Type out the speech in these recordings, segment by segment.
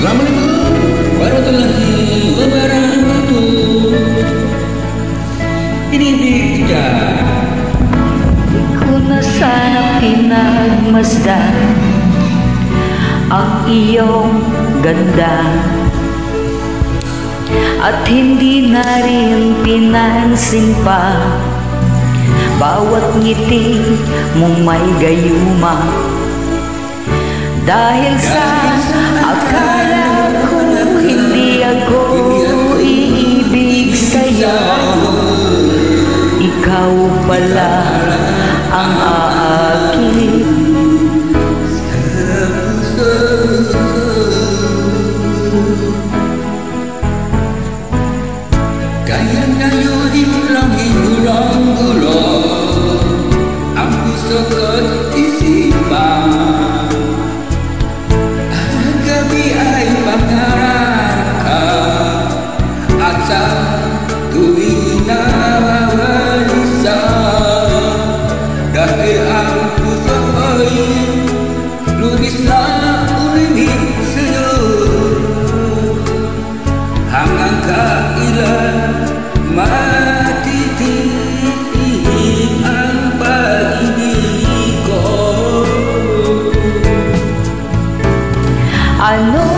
Assalamualaikum warahmatullahi wabarakatuh. Ini dia. Di ko na sana pinagmasdan ang iyong ganda, at hindi na rin pinansin pa bawat ngiti mong may gayuma. Dahil sa akala ko hindi ako iibig sa'yo, ikaw pala ang aakit. Kaya ngayon langit gulong-gulong ang puso ko't isipan. Ang gabi ay pangarap ka, at sa tuwing nawawalisa, dahil ang puso ay lubis na umibig sa'yo. Hanggang kailan matitigil ang pag-ibig ko? Ano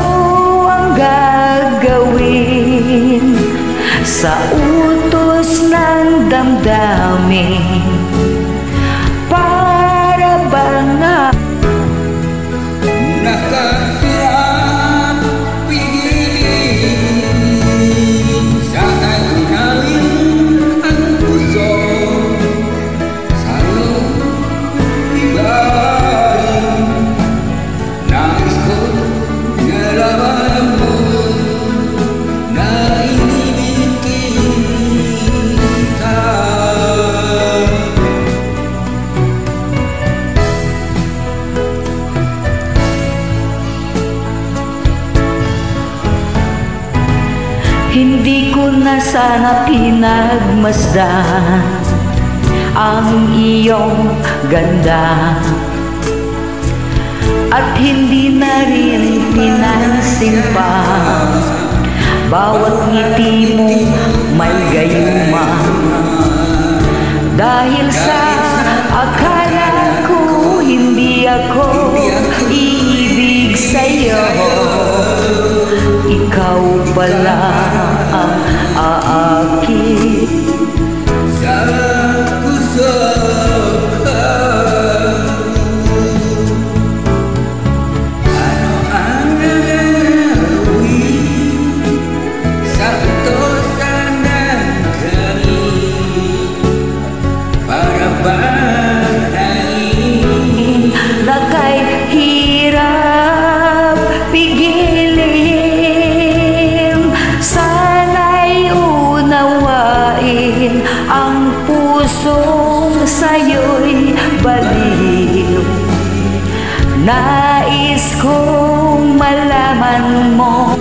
ang gagawin sa utos ng damdamin? Para bang nakasirap pigilin, sana'y unawin ang puso sa'yo ibahin. Nais ko nalaman mo na inibig kita. hindi ko na sana pinagmasdan ang iyong ganda, at hindi na rin pinansin pa bawat ngiti mo may gayuma. Dahil sa akala ko hindi ako iibig sa'yo, ikaw pala ang aakit. Sa puso ko, ano ang gagawin sa utosan ng kami para bahayin? Na kay hirap pigilin, sana'y unawain ang pusong sa'yo'y baliw. Nais kong malaman mo